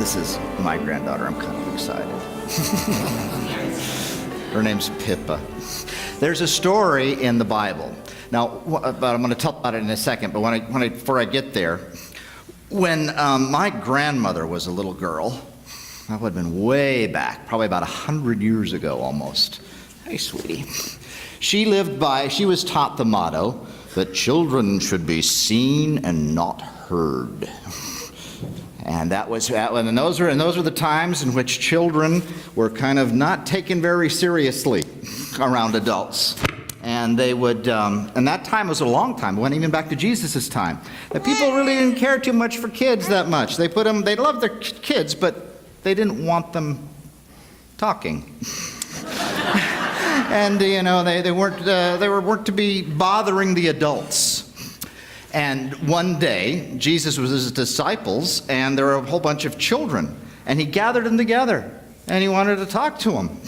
This is my granddaughter. I'm kind of excited. Her name's Pippa. There's a story in the Bible. Now, but I'm going to tell about it in a second, but before I get there, when my grandmother was a little girl, that would have been way back, probably about 100 years ago almost. Hey, sweetie. She was taught the motto that children should be seen and not heard. And those were the times in which children were kind of not taken very seriously around adults. And they would, and that time was a long time. It went even back to Jesus' time. That people really didn't care too much for kids that much. They loved their kids, but they didn't want them talking. And they weren't to be bothering the adults. And one day, Jesus was with his disciples, and there were a whole bunch of children. And he gathered them together, and he wanted to talk to them.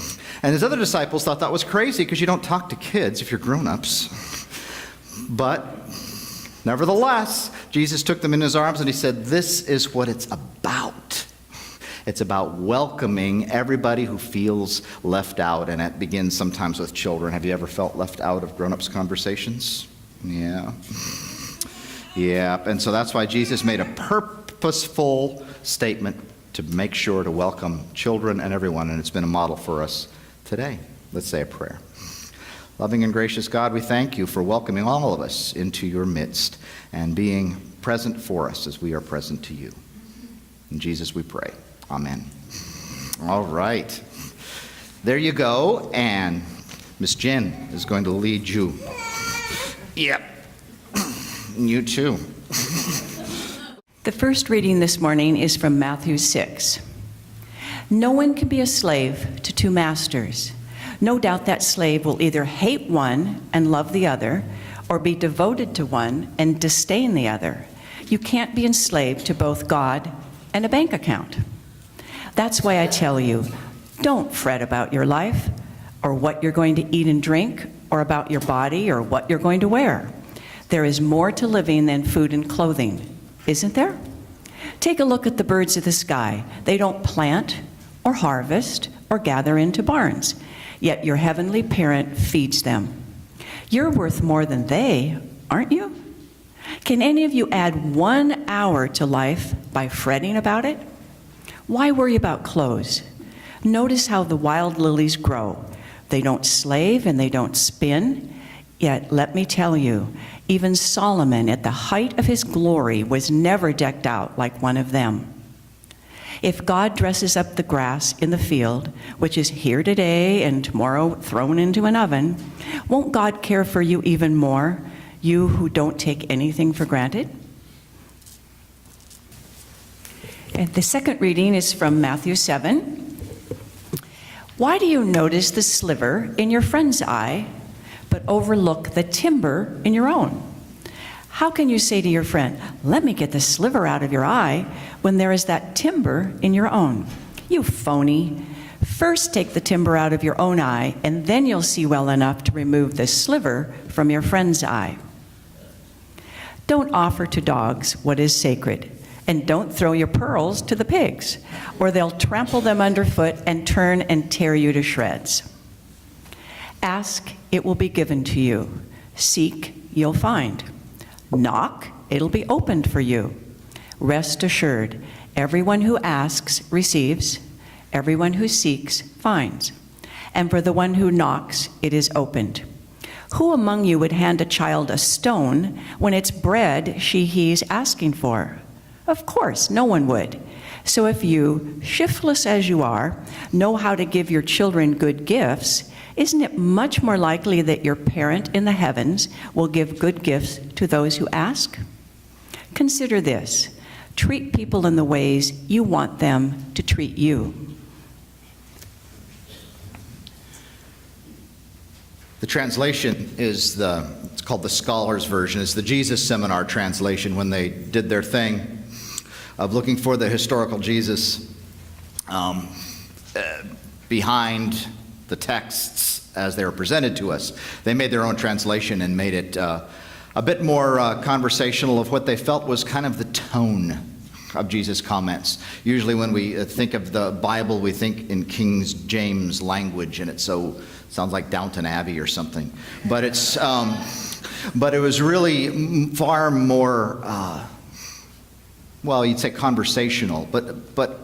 And his other disciples thought that was crazy, because you don't talk to kids if you're grown-ups. But nevertheless, Jesus took them in his arms, and he said, this is what it's about. It's about welcoming everybody who feels left out, and it begins sometimes with children. Have you ever felt left out of grown-ups conversations? Yeah. Yeah, and so that's why Jesus made a purposeful statement to make sure to welcome children and everyone, and it's been a model for us today. Let's say a prayer. Loving and gracious God, we thank you for welcoming all of us into your midst and being present for us as we are present to you. In Jesus we pray. Amen. All right. There you go, and Miss Jen is going to lead you. Yep. You too. The first reading this morning is from Matthew 6. No one can be a slave to two masters. No doubt that slave will either hate one and love the other, or be devoted to one and disdain the other. You can't be enslaved to both God and a bank account. That's why I tell you, don't fret about your life, or what you're going to eat and drink, or about your body, or what you're going to wear. There is more to living than food and clothing, isn't there? Take a look at the birds of the sky. They don't plant or harvest or gather into barns, yet your heavenly parent feeds them. You're worth more than they, aren't you? Can any of you add 1 hour to life by fretting about it? Why worry about clothes? Notice how the wild lilies grow. They don't slave and they don't spin. Yet, let me tell you, even Solomon at the height of his glory was never decked out like one of them. If God dresses up the grass in the field, which is here today and tomorrow thrown into an oven, won't God care for you even more, you who don't take anything for granted? And the second reading is from Matthew 7. Why do you notice the sliver in your friend's eye, but overlook the timber in your own? How can you say to your friend, let me get the sliver out of your eye, when there is that timber in your own? You phony. First take the timber out of your own eye, and then you'll see well enough to remove the sliver from your friend's eye. Don't offer to dogs what is sacred, and don't throw your pearls to the pigs, or they'll trample them underfoot and turn and tear you to shreds. Ask, it will be given to you. Seek, you'll find. Knock, it'll be opened for you. Rest assured, everyone who asks receives, everyone who seeks finds, and for the one who knocks, it is opened. Who among you would hand a child a stone when it's bread he's asking for? Of course, no one would. So if you, shiftless as you are, know how to give your children good gifts, isn't it much more likely that your parent in the heavens will give good gifts to those who ask? Consider this. Treat people in the ways you want them to treat you. The translation is it's called the Scholars Version. It's the Jesus Seminar translation when they did their thing of looking for the historical Jesus behind the texts as they were presented to us. They made their own translation and made it a bit more conversational of what they felt was kind of the tone of Jesus' comments. Usually when we think of the Bible, we think in King James language, and it sounds like Downton Abbey or something. But but it was really far more, well, you'd say conversational, but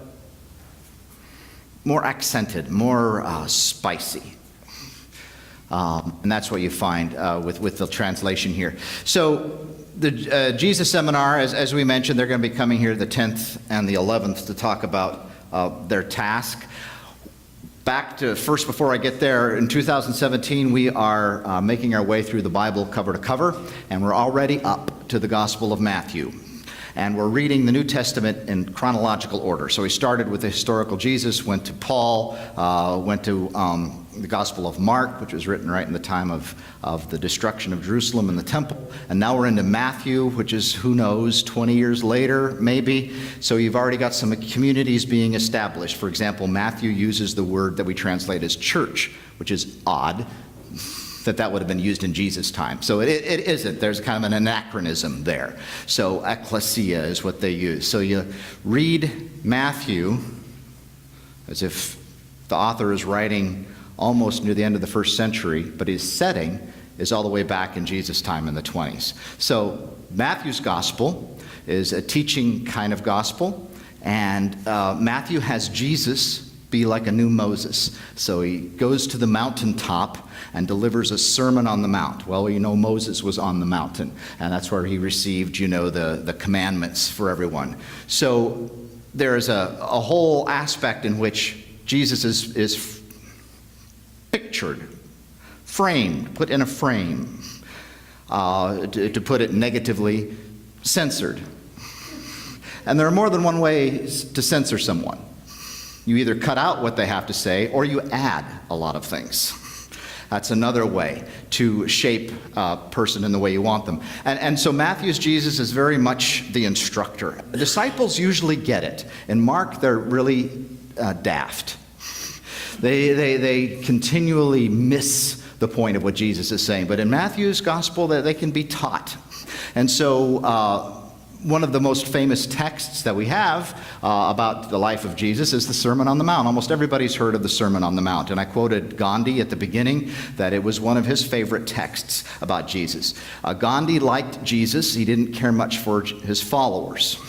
more accented, more spicy. And that's what you find with the translation here. So the Jesus Seminar, as we mentioned, they're going to be coming here the 10th and the 11th to talk about their task. Back to first, before I get there, in 2017, we are making our way through the Bible cover to cover, and we're already up to the Gospel of Matthew. And we're reading the New Testament in chronological order. So we started with the historical Jesus, went to Paul, went to the Gospel of Mark, which was written right in the time of the destruction of Jerusalem and the temple. And now we're into Matthew, which is, who knows, 20 years later, maybe. So you've already got some communities being established. For example, Matthew uses the word that we translate as church, which is odd that would have been used in Jesus' time. So it isn't. There's kind of an anachronism there. So ecclesia is what they use. So you read Matthew as if the author is writing almost near the end of the first century, but his setting is all the way back in Jesus' time in the 20s. So Matthew's gospel is a teaching kind of gospel, and Matthew has Jesus be like a new Moses. So he goes to the mountaintop and delivers a sermon on the mount. Well, Moses was on the mountain, and that's where he received, the commandments for everyone. So there is a whole aspect in which Jesus is pictured, framed, put in a frame, to put it negatively, censored. And there are more than one way to censor someone. You either cut out what they have to say, or you add a lot of things. That's another way to shape a person in the way you want them. And so Matthew's Jesus is very much the instructor. The disciples usually get it. In Mark, they're really daft. They continually miss the point of what Jesus is saying. But in Matthew's gospel, they can be taught. And so one of the most famous texts that we have about the life of Jesus is the Sermon on the Mount. Almost everybody's heard of the Sermon on the Mount. And I quoted Ghandi at the beginning that it was one of his favorite texts about Jesus. Ghandi liked Jesus. He didn't care much for his followers.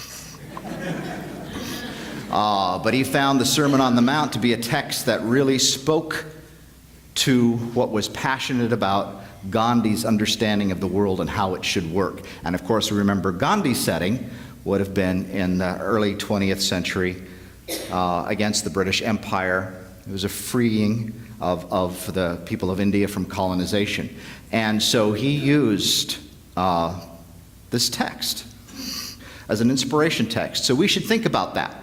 But he found the Sermon on the Mount to be a text that really spoke to what was passionate about Gandhi's understanding of the world and how it should work. And of course, we remember Gandhi's setting would have been in the early 20th century against the British Empire. It was a freeing of the people of India from colonization. And so he used this text as an inspiration text. So we should think about that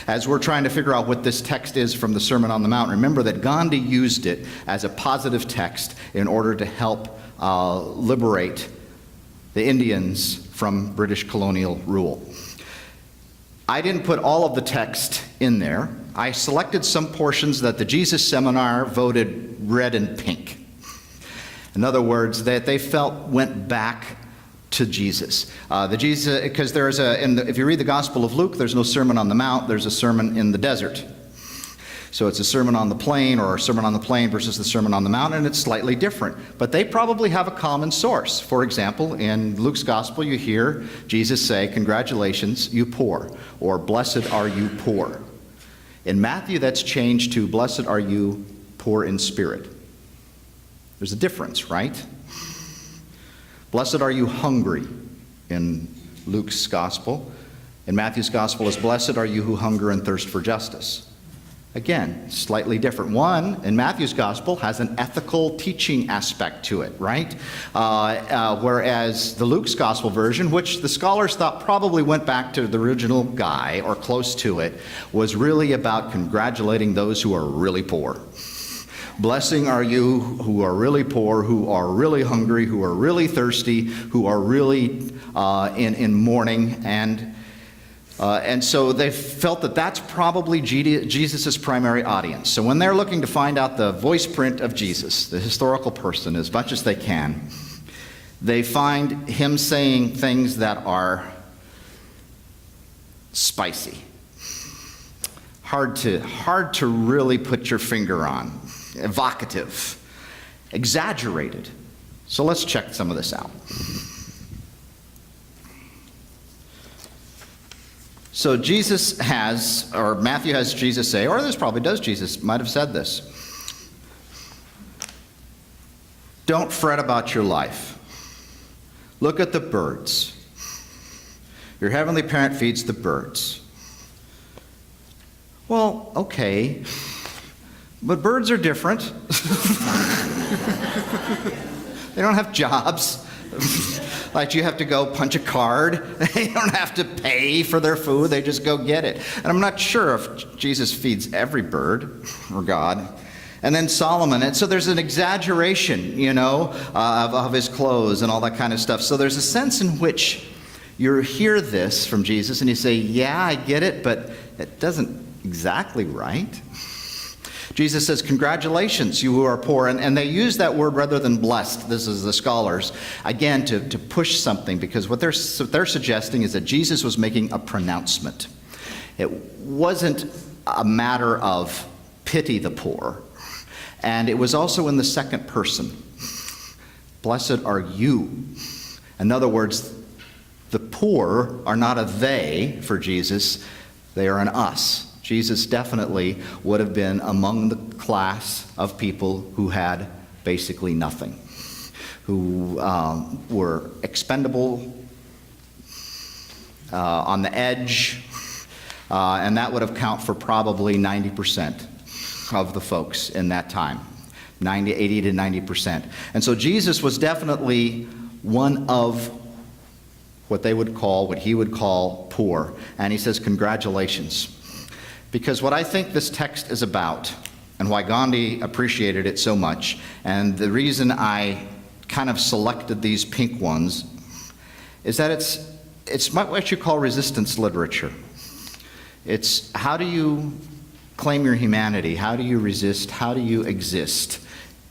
as we're trying to figure out what this text is from the Sermon on the Mount. Remember that Ghandi used it as a positive text in order to help liberate the Indians from British colonial rule. I didn't put all of the text in there. I selected some portions that the Jesus Seminar voted red and pink. In other words, that they felt went back to Jesus. Because if you read the Gospel of Luke, there's no Sermon on the Mount, there's a sermon in the desert. So it's a sermon on the plain, or a sermon on the plain versus the Sermon on the Mount, and it's slightly different. But they probably have a common source. For example, in Luke's Gospel, you hear Jesus say, "Congratulations, you poor," or "Blessed are you poor." In Matthew, that's changed to, "Blessed are you poor in spirit." There's a difference, right? "Blessed are you hungry" in Luke's Gospel. In Matthew's Gospel is, "Blessed are you who hunger and thirst for justice." Again, slightly different. One, in Matthew's Gospel, has an ethical teaching aspect to it, right? Whereas the Luke's Gospel version, which the scholars thought probably went back to the original guy, or close to it, was really about congratulating those who are really poor. Blessing are you who are really poor, who are really hungry, who are really thirsty, who are really in mourning. And so they felt that that's probably Jesus' primary audience. So when they're looking to find out the voice print of Jesus, the historical person, as much as they can, they find him saying things that are spicy. Hard to really put your finger on. Evocative. Exaggerated. So let's check some of this out. So Jesus has, or Matthew has Jesus say, or this probably does Jesus, might have said this. Don't fret about your life. Look at the birds. Your heavenly parent feeds the birds. Well, okay, but birds are different. They don't have jobs. Like you have to go punch a card. They don't have to pay for their food. They just go get it. And I'm not sure if Jesus feeds every bird, or God. And then Solomon. And so there's an exaggeration, of his clothes and all that kind of stuff. So there's a sense in which you hear this from Jesus and you say, yeah, I get it, but it doesn't exactly right. Jesus says, congratulations, you who are poor. And they use that word rather than blessed. This is the scholars, again, to push something, because what they're suggesting is that Jesus was making a pronouncement. It wasn't a matter of pity the poor. And it was also in the second person. Blessed are you. In other words, the poor are not a they for Jesus, they are an us. Jesus definitely would have been among the class of people who had basically nothing, who were expendable, on the edge, and that would have counted for probably 90% of the folks in that time, 80 to 90%. And so Jesus was definitely one of what he would call poor. And he says, congratulations. Because what I think this text is about, and why Ghandi appreciated it so much, and the reason I kind of selected these pink ones, is that it's what you call resistance literature. It's how do you claim your humanity? How do you resist? How do you exist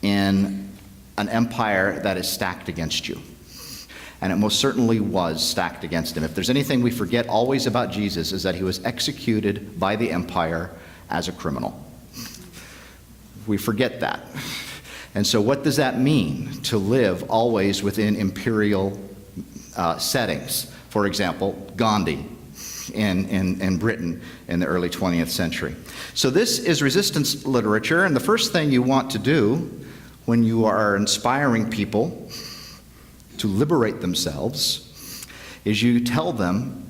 in an empire that is stacked against you? And it most certainly was stacked against him. If there's anything we forget always about Jesus, is that he was executed by the empire as a criminal. We forget that. And so what does that mean, to live always within imperial settings? For example, Ghandi in Britain in the early 20th century. So this is resistance literature, and the first thing you want to do when you are inspiring people to liberate themselves is you tell them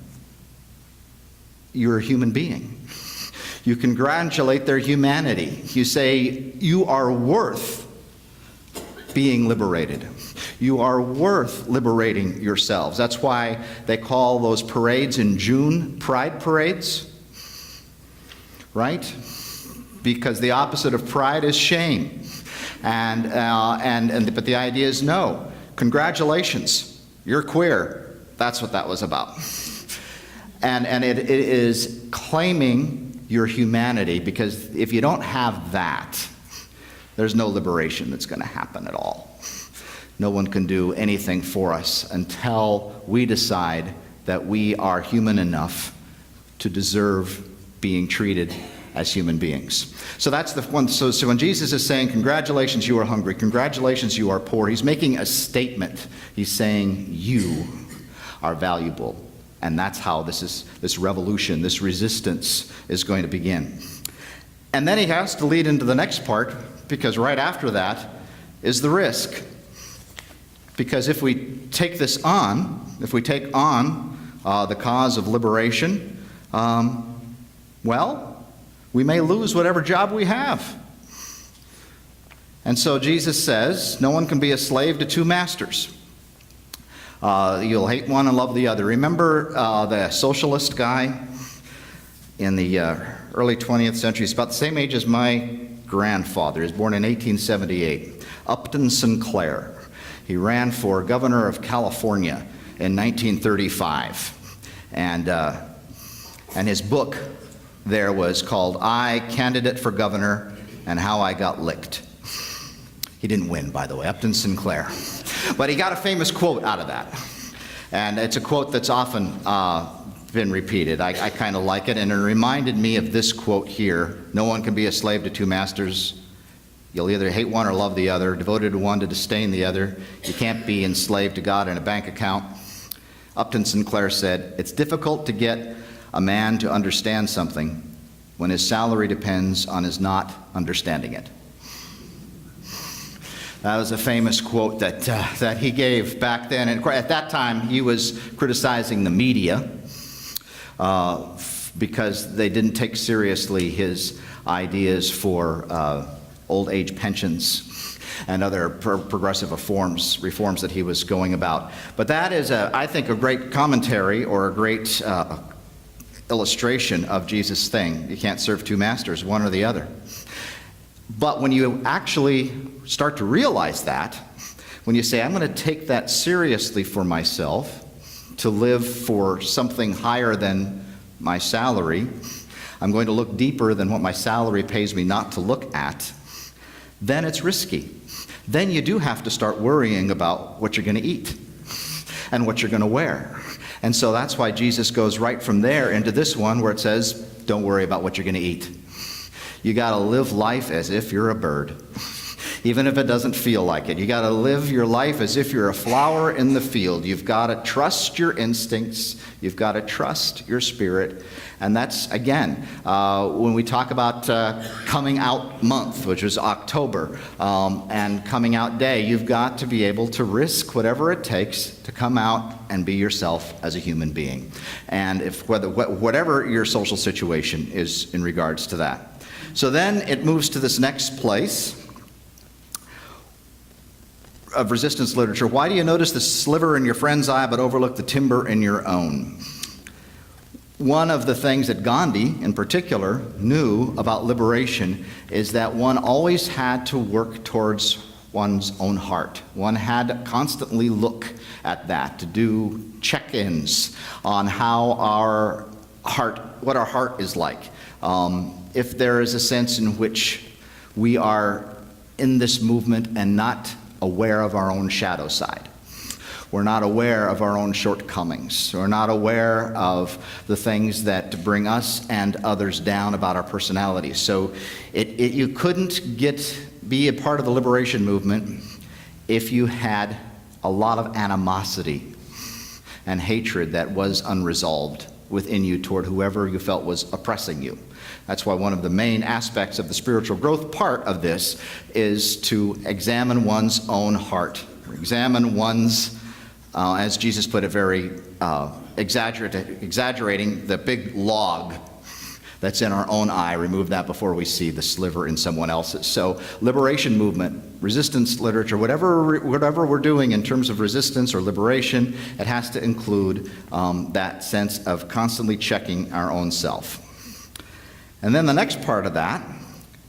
you're a human being. You congratulate their humanity. You say you are worth being liberated. You are worth liberating yourselves. That's why they call those parades in June pride parades, right? Because the opposite of pride is shame. But the idea is no. Congratulations, you're queer. That's what that was about. And it is claiming your humanity, because if you don't have that, there's no liberation that's going to happen at all. No one can do anything for us until we decide that we are human enough to deserve being treated as human beings. So that's the one. So when Jesus is saying, congratulations, you are hungry, congratulations, you are poor, he's making a statement. He's saying you are valuable. And that's how this revolution, this resistance is going to begin. And then he has to lead into the next part, because right after that is the risk. Because if we take this on, if we take on the cause of liberation, we may lose whatever job we have. And so Jesus says, no one can be a slave to two masters. You'll hate one and love the other. Remember the socialist guy in the early 20th century? He's about the same age as my grandfather. He was born in 1878. Upton Sinclair. He ran for governor of California in 1935. And his book there was called I, Candidate for Governor, and How I Got Licked. He didn't win, by the way, Upton Sinclair. But he got a famous quote out of that. And it's a quote that's often been repeated. I kind of like it, and it reminded me of this quote here. No one can be a slave to two masters. You'll either hate one or love the other, devoted to one to disdain the other. You can't be enslaved to God and a bank account. Upton Sinclair said, "It's difficult to get a man to understand something when his salary depends on his not understanding it." That was a famous quote that he gave back then. And at that time, he was criticizing the media because they didn't take seriously his ideas for old age pensions and other progressive reforms that he was going about. But that is, I think, a great commentary or a great illustration of Jesus' thing. You can't serve two masters, one or the other. But when you actually start to realize that, when you say, I'm going to take that seriously for myself, to live for something higher than my salary, I'm going to look deeper than what my salary pays me not to look at, then it's risky. Then you do have to start worrying about what you're going to eat and what you're going to wear. And so that's why Jesus goes right from there into this one where it says, don't worry about what you're going to eat. You got to live life as if you're a bird, even if it doesn't feel like it. You got to live your life as if you're a flower in the field. You've got to trust your instincts. You've got to trust your spirit. And that's, again, when we talk about coming out month, which is October, and coming out day, you've got to be able to risk whatever it takes to come out and be yourself as a human being. And whatever your social situation is in regards to that. So then it moves to this next place of resistance literature. Why do you notice the sliver in your friend's eye but overlook the timber in your own? One of the things that Ghandi, in particular, knew about liberation is that one always had to work towards one's own heart. One had to constantly look at that, to do check-ins on how what our heart is like. If there is a sense in which we are in this movement and not aware of our own shadow side. We're not aware of our own shortcomings. We're not aware of the things that bring us and others down about our personality. So you couldn't be a part of the liberation movement if you had a lot of animosity and hatred that was unresolved within you toward whoever you felt was oppressing you. That's why one of the main aspects of the spiritual growth part of this is to examine one's own heart. Examine one's, as Jesus put it, very exaggerating the big log that's in our own eye. Remove that before we see the sliver in someone else's. So liberation movement, resistance literature, whatever we're doing in terms of resistance or liberation, it has to include that sense of constantly checking our own self. And then the next part of that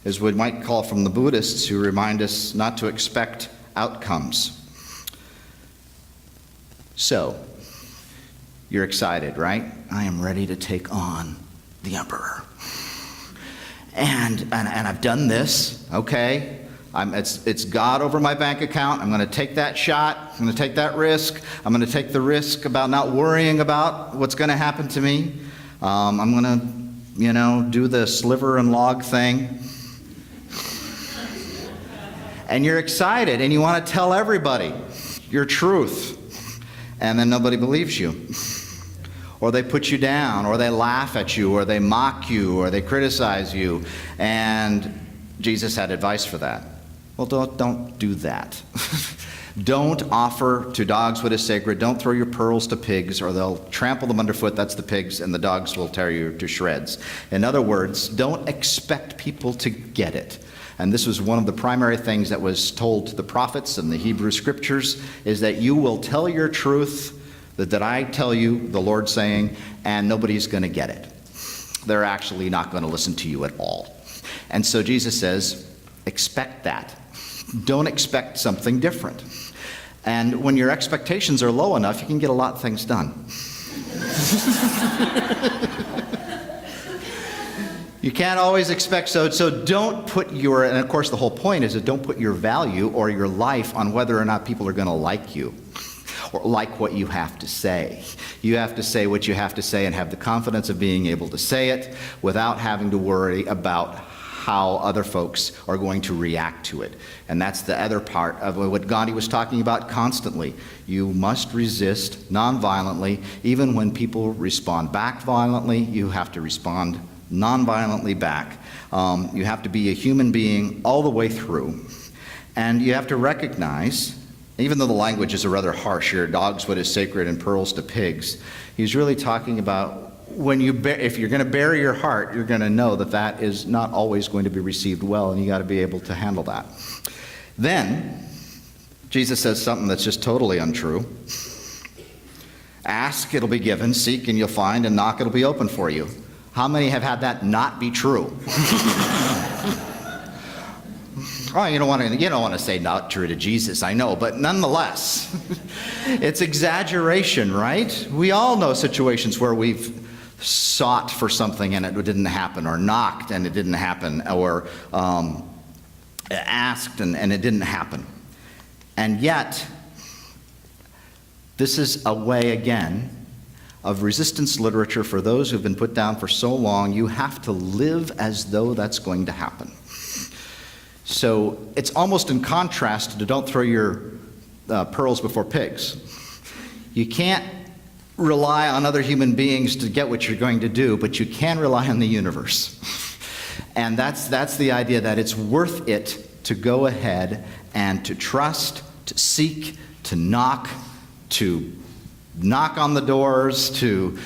is what we might call from the Buddhists, who remind us not to expect outcomes. So, you're excited, right? I am ready to take on the emperor. And I've done this, okay? It's God over my bank account. I'm going to take that shot. I'm going to take that risk. I'm going to take the risk about not worrying about what's going to happen to me. I'm going to do the sliver and log thing. And you're excited and you want to tell everybody your truth. And then nobody believes you. Or they put you down, or they laugh at you, or they mock you, or they criticize you. And Jesus had advice for that. Well, don't do that. Don't offer to dogs what is sacred. Don't throw your pearls to pigs, or they'll trample them underfoot. That's the pigs, and the dogs will tear you to shreds. In other words, don't expect people to get it. And this was one of the primary things that was told to the prophets and the Hebrew scriptures, is that you will tell your truth, that I tell you, the Lord saying, and nobody's going to get it. They're actually not going to listen to you at all. And so Jesus says, expect that. Don't expect something different. And when your expectations are low enough, you can get a lot of things done. You can't always expect so don't put and of course the whole point is that don't put your value or your life on whether or not people are going to like you, or like what you have to say. You have to say what you have to say and have the confidence of being able to say it without having to worry about how other folks are going to react to it. And that's the other part of what Ghandi was talking about constantly. You must resist nonviolently. Even when people respond back violently, you have to respond nonviolently back. You have to be a human being all the way through. And you have to recognize, even though the language is rather harsh here, dogs what is sacred and pearls to pigs, he's really talking about when if you're going to bury your heart, you're going to know that that is not always going to be received well, and you got to be able to handle that. Then, Jesus says something that's just totally untrue. Ask, it'll be given. Seek, and you'll find. And knock, it'll be open for you. How many have had that not be true? Oh, you don't want to say not true to Jesus, I know, but nonetheless, it's exaggeration, right? We all know situations where we've sought for something and it didn't happen, or knocked and it didn't happen, or asked and it didn't happen. And yet, this is a way, again, of resistance literature for those who've been put down for so long. You have to live as though that's going to happen. So it's almost in contrast to don't throw your pearls before pigs. You can't rely on other human beings to get what you're going to do, but you can rely on the universe. And that's the idea that it's worth it to go ahead and to trust, to seek, to knock on the doors, to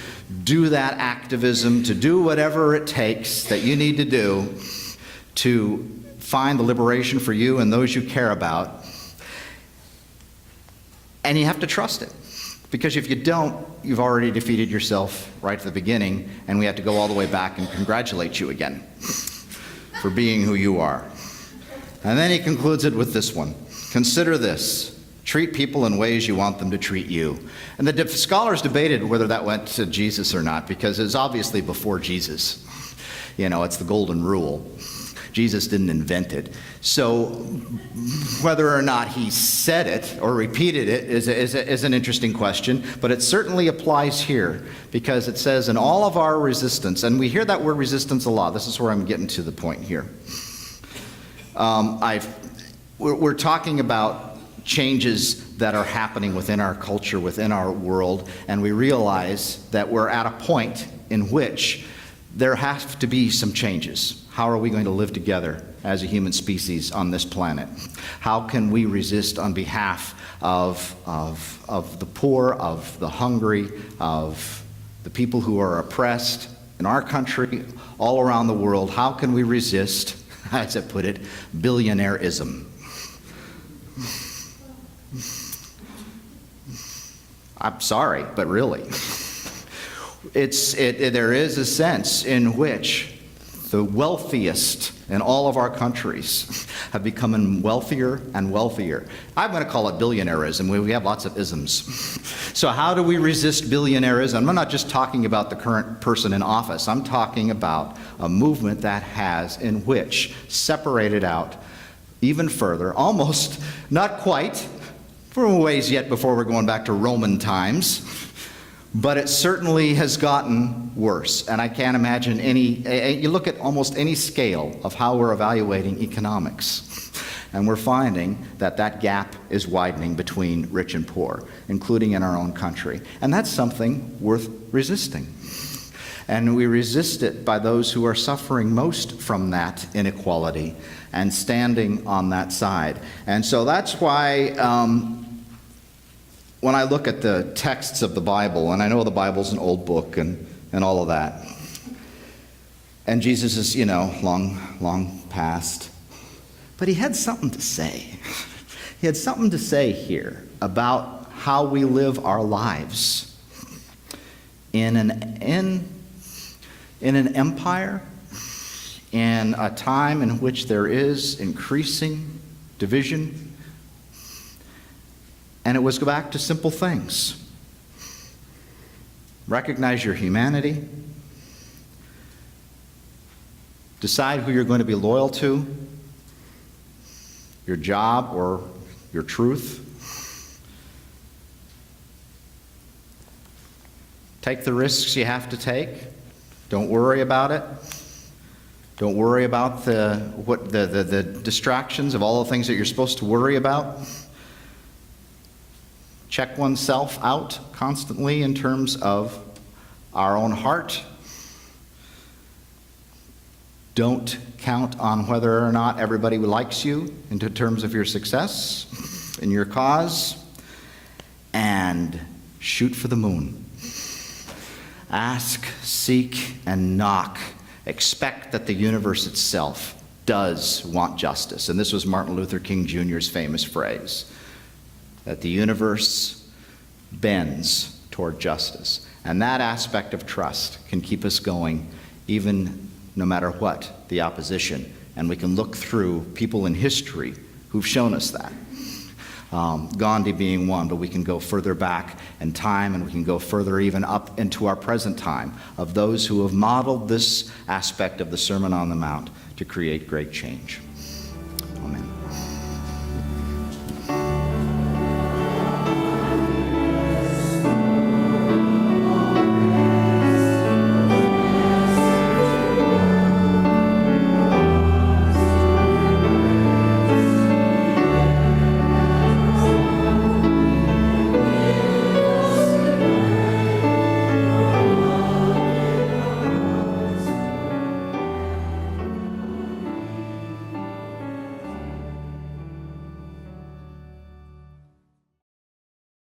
do that activism, to do whatever it takes that you need to do to find the liberation for you and those you care about. And you have to trust it. Because if you don't, you've already defeated yourself right at the beginning, and we have to go all the way back and congratulate you again for being who you are. And then he concludes it with this one. Consider this. Treat people in ways you want them to treat you. And the scholars debated whether that went to Jesus or not, because it's obviously before Jesus. It's the golden rule. Jesus didn't invent it. So whether or not he said it or repeated it is an interesting question, but it certainly applies here, because it says in all of our resistance, and we hear that word resistance a lot. This is where I'm getting to the point here. We're talking about changes that are happening within our culture, within our world, and we realize that we're at a point in which there have to be some changes. How are we going to live together as a human species on this planet? How can we resist on behalf of the poor, of the hungry, of the people who are oppressed in our country, all around the world? How can we resist, as I put it, billionaireism? I'm sorry, but really. There is a sense in which the wealthiest in all of our countries have become wealthier and wealthier. I'm going to call it billionaireism. We have lots of isms. So how do we resist billionaireism? I'm not just talking about the current person in office. I'm talking about a movement that has, in which, separated out even further, almost, not quite, for a ways yet before we're going back to Roman times, but it certainly has gotten worse. And I can't imagine you look at almost any scale of how we're evaluating economics, and we're finding that that gap is widening between rich and poor, including in our own country. And that's something worth resisting. And we resist it by those who are suffering most from that inequality and standing on that side. And so that's why when I look at the texts of the Bible, and I know the Bible's an old book and all of that, and Jesus is, long past, but he had something to say. He had something to say here about how we live our lives in an empire, in a time in which there is increasing division. And it was go back to simple things. Recognize your humanity. Decide who you're going to be loyal to, your job or your truth. Take the risks you have to take. Don't worry about it. Don't worry about the distractions of all the things that you're supposed to worry about. Check oneself out constantly in terms of our own heart. Don't count on whether or not everybody likes you in terms of your success in your cause. And shoot for the moon. Ask, seek, and knock. Expect that the universe itself does want justice. And this was Martin Luther King Jr.'s famous phrase, that the universe bends toward justice. And that aspect of trust can keep us going even no matter what the opposition. And we can look through people in history who've shown us that. Ghandi being one, but we can go further back in time, and we can go further even up into our present time of those who have modeled this aspect of the Sermon on the Mount to create great change. Amen.